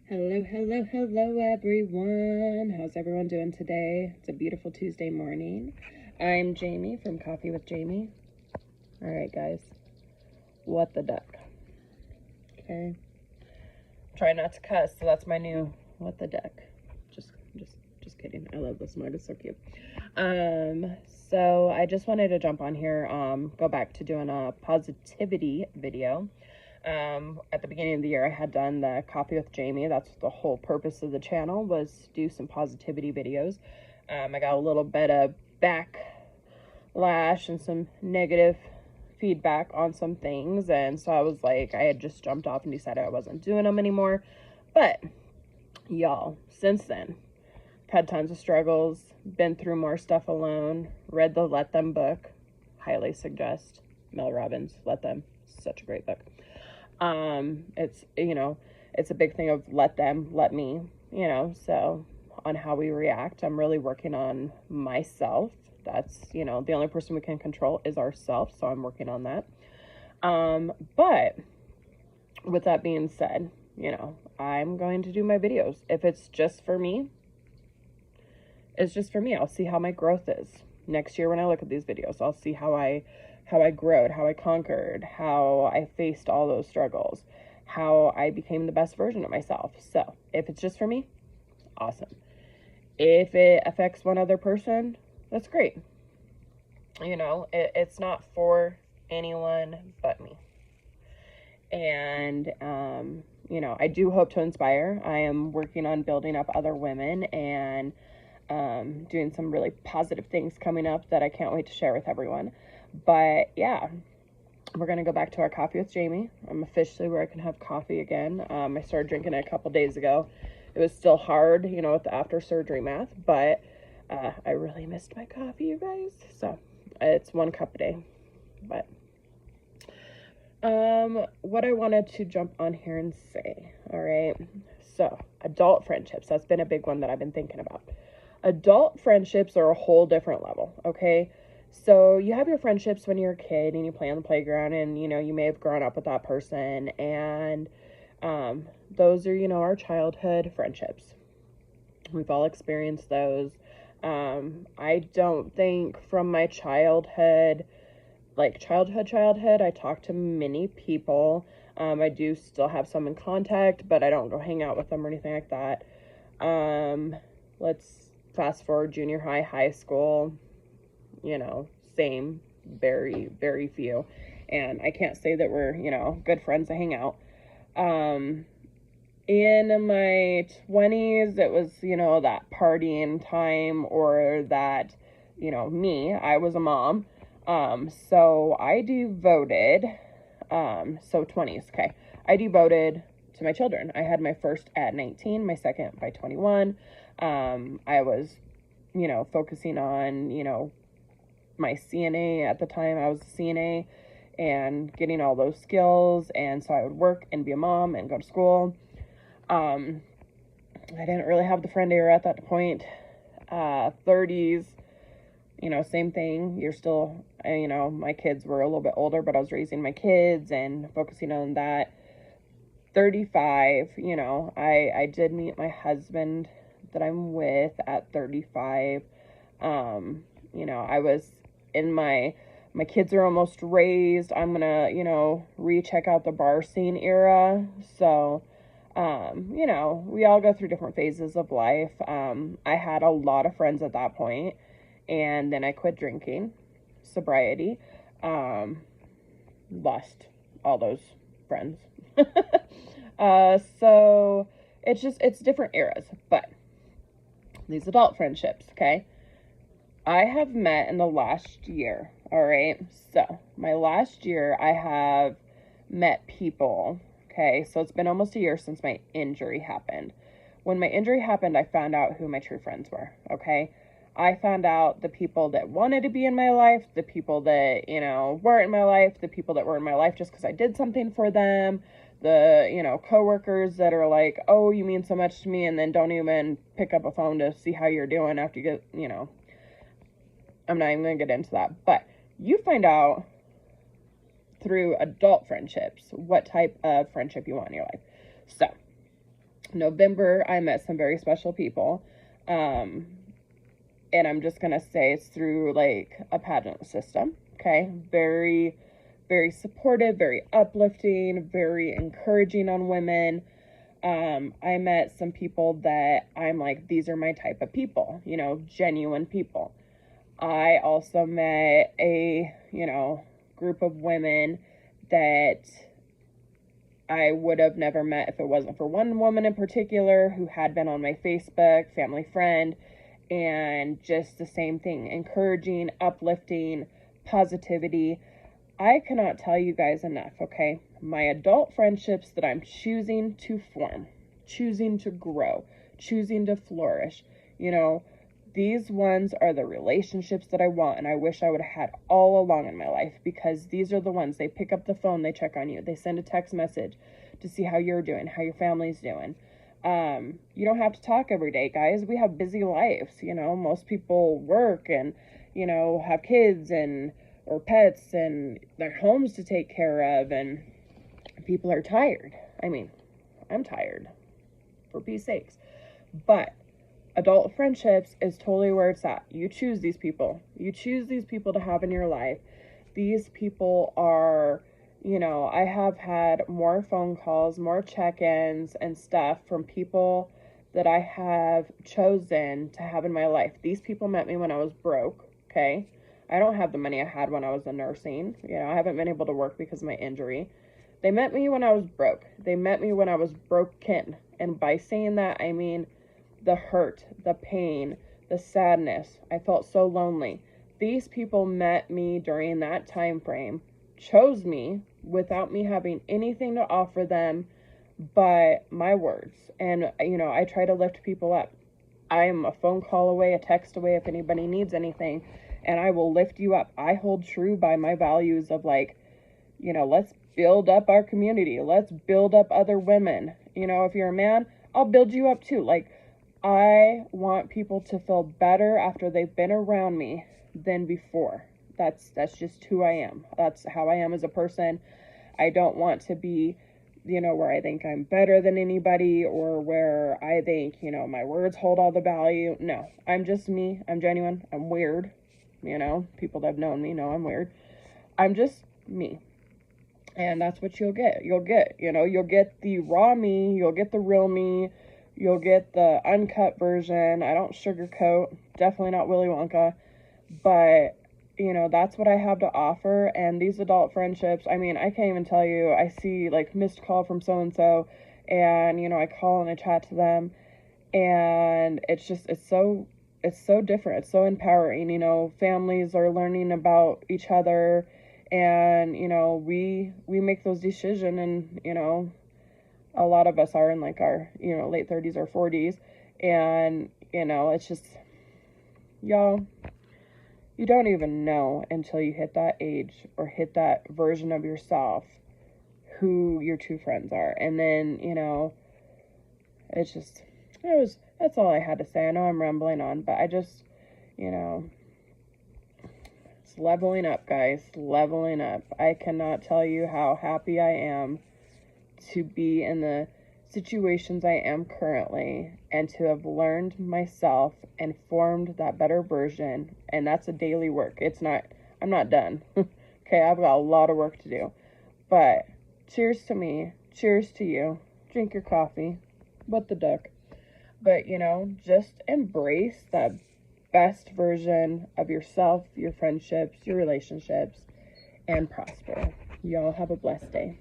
Hello, hello, hello, everyone. How's everyone doing today? It's a beautiful Tuesday morning. I'm Jamie from Coffee with Jamie. All right, guys. What the duck? Okay. Try not to cuss. So that's my new what the duck. Just kidding. I love this mug. It's so cute. So I just wanted to jump on here. Go back to doing a positivity video. At the beginning of the year, I had done the Coffee with Jamie. That's the whole purpose of the channel, was to do some positivity videos. I got a little bit of backlash and some negative feedback on some things, and so I was like, I had just jumped off and decided I wasn't doing them anymore. But y'all, since then, I've had tons of struggles, been through more stuff alone, read the Let Them book. Highly suggest. Mel Robbins, Let Them. Such a great book. It's a big thing of let them, let me, so on how we react. I'm really working on myself. That's, the only person we can control is ourselves. So I'm working on that. But with that being said, I'm going to do my videos. If it's just for me, it's just for me. I'll see how my growth is next year when I look at these videos. I'll see how I growed, how I conquered, how I faced all those struggles, how I became the best version of myself. So if it's just for me, awesome. If it affects one other person, that's great. It's not for anyone but me. And, I do hope to inspire. I am working on building up other women and doing some really positive things coming up that I can't wait to share with everyone. But yeah, we're going to go back to our Coffee with Jamie. I'm officially where I can have coffee again. I started drinking it a couple days ago. It was still hard, with the after surgery math, but I really missed my coffee, you guys. So it's 1 cup a day. But what I wanted to jump on here and say, all right. So adult friendships, that's been a big one that I've been thinking about. Adult friendships are a whole different level, okay? So you have your friendships when you're a kid and you play on the playground and, you may have grown up with that person. And those are, our childhood friendships. We've all experienced those. I don't think from my childhood, I talk to many people. I do still have some in contact, but I don't go hang out with them or anything like that. Let's fast forward junior high, high school, same, very, very few. And I can't say that we're, good friends to hang out. In my 20s, it was, that partying time, or that, I was a mom. So I devoted, so 20s, okay. I devoted to my children. I had my first at 19, my second by 21. I was, focusing on, my CNA at the time. I was a CNA and getting all those skills. And so I would work and be a mom and go to school. I didn't really have the friend era at that point. 30s, same thing. You're still, my kids were a little bit older, but I was raising my kids and focusing on that. 35, I did meet my husband that I'm with at 35. I was in my kids are almost raised. I'm gonna, recheck out the bar scene era. So, we all go through different phases of life. I had a lot of friends at that point, and then I quit drinking, sobriety, lost all those friends. So it's different eras, but these adult friendships, okay? I have met in the last year, all right? So my last year, I have met people, okay? So it's been almost a year since my injury happened. When my injury happened, I found out who my true friends were, okay? I found out the people that wanted to be in my life, the people that, weren't in my life, the people that were in my life just because I did something for them, the, coworkers that are like, oh, you mean so much to me, and then don't even pick up a phone to see how you're doing after you get, I'm not even going to get into that. But you find out through adult friendships what type of friendship you want in your life. So November, I met some very special people. And I'm just going to say it's through like a pageant system. Okay. Very, very supportive, very uplifting, very encouraging on women. I met some people that I'm like, these are my type of people, you know, genuine people. I also met a, you know, group of women that I would have never met if it wasn't for one woman in particular who had been on my Facebook, family friend, and just the same thing, encouraging, uplifting, positivity. I cannot tell you guys enough, okay? My adult friendships that I'm choosing to form, choosing to grow, choosing to flourish, you know, these ones are the relationships that I want and I wish I would have had all along in my life, because these are the ones, they pick up the phone, they check on you, they send a text message to see how you're doing, how your family's doing. You don't have to talk every day, guys. We have busy lives, you know, most people work and, you know, have kids and or pets and their homes to take care of, and people are tired. I mean, I'm tired, for peace sakes. But adult friendships is totally where it's at. You choose these people. You choose these people to have in your life. These people are, you know, I have had more phone calls, more check-ins and stuff from people that I have chosen to have in my life. These people met me when I was broke, okay? I don't have the money I had when I was in nursing. You know, I haven't been able to work because of my injury. They met me when I was broke. They met me when I was broken. And by saying that, I mean the hurt, the pain, the sadness. I felt so lonely. These people met me during that time frame, chose me without me having anything to offer them but my words. And, you know, I try to lift people up. I am a phone call away, a text away if anybody needs anything, and I will lift you up. I hold true by my values of like, you know, let's build up our community. Let's build up other women. You know, if you're a man, I'll build you up too. Like, I want people to feel better after they've been around me than before. That's just who I am. That's how I am as a person. I don't want to be, you know, where I think I'm better than anybody or where I think, you know, my words hold all the value. No, I'm just me. I'm genuine. I'm weird. You know, people that have known me know I'm weird. I'm just me. And that's what you'll get. You'll get, you know, you'll get the raw me. You'll get the real me. You'll get the uncut version. I don't sugarcoat. Definitely not Willy Wonka. But, you know, that's what I have to offer. And these adult friendships, I mean, I can't even tell you. I see, like, missed call from so-and-so. And, you know, I call and I chat to them. And it's just, it's so different. It's so empowering. You know, families are learning about each other. And, you know, we make those decisions, and, you know, a lot of us are in like our, you know, late 30s or 40s. And, you know, it's just, y'all, you don't even know until you hit that age or hit that version of yourself who your true friends are. And then, you know, it's just, that's all I had to say. I know I'm rambling on, but I just, you know, it's leveling up, guys, leveling up. I cannot tell you how happy I am to be in the situations I am currently and to have learned myself and formed that better version. And that's a daily work. I'm not done. Okay, I've got a lot of work to do. But cheers to me. Cheers to you. Drink your coffee. What the duck. But, you know, just embrace that best version of yourself, your friendships, your relationships, and prosper. Y'all have a blessed day.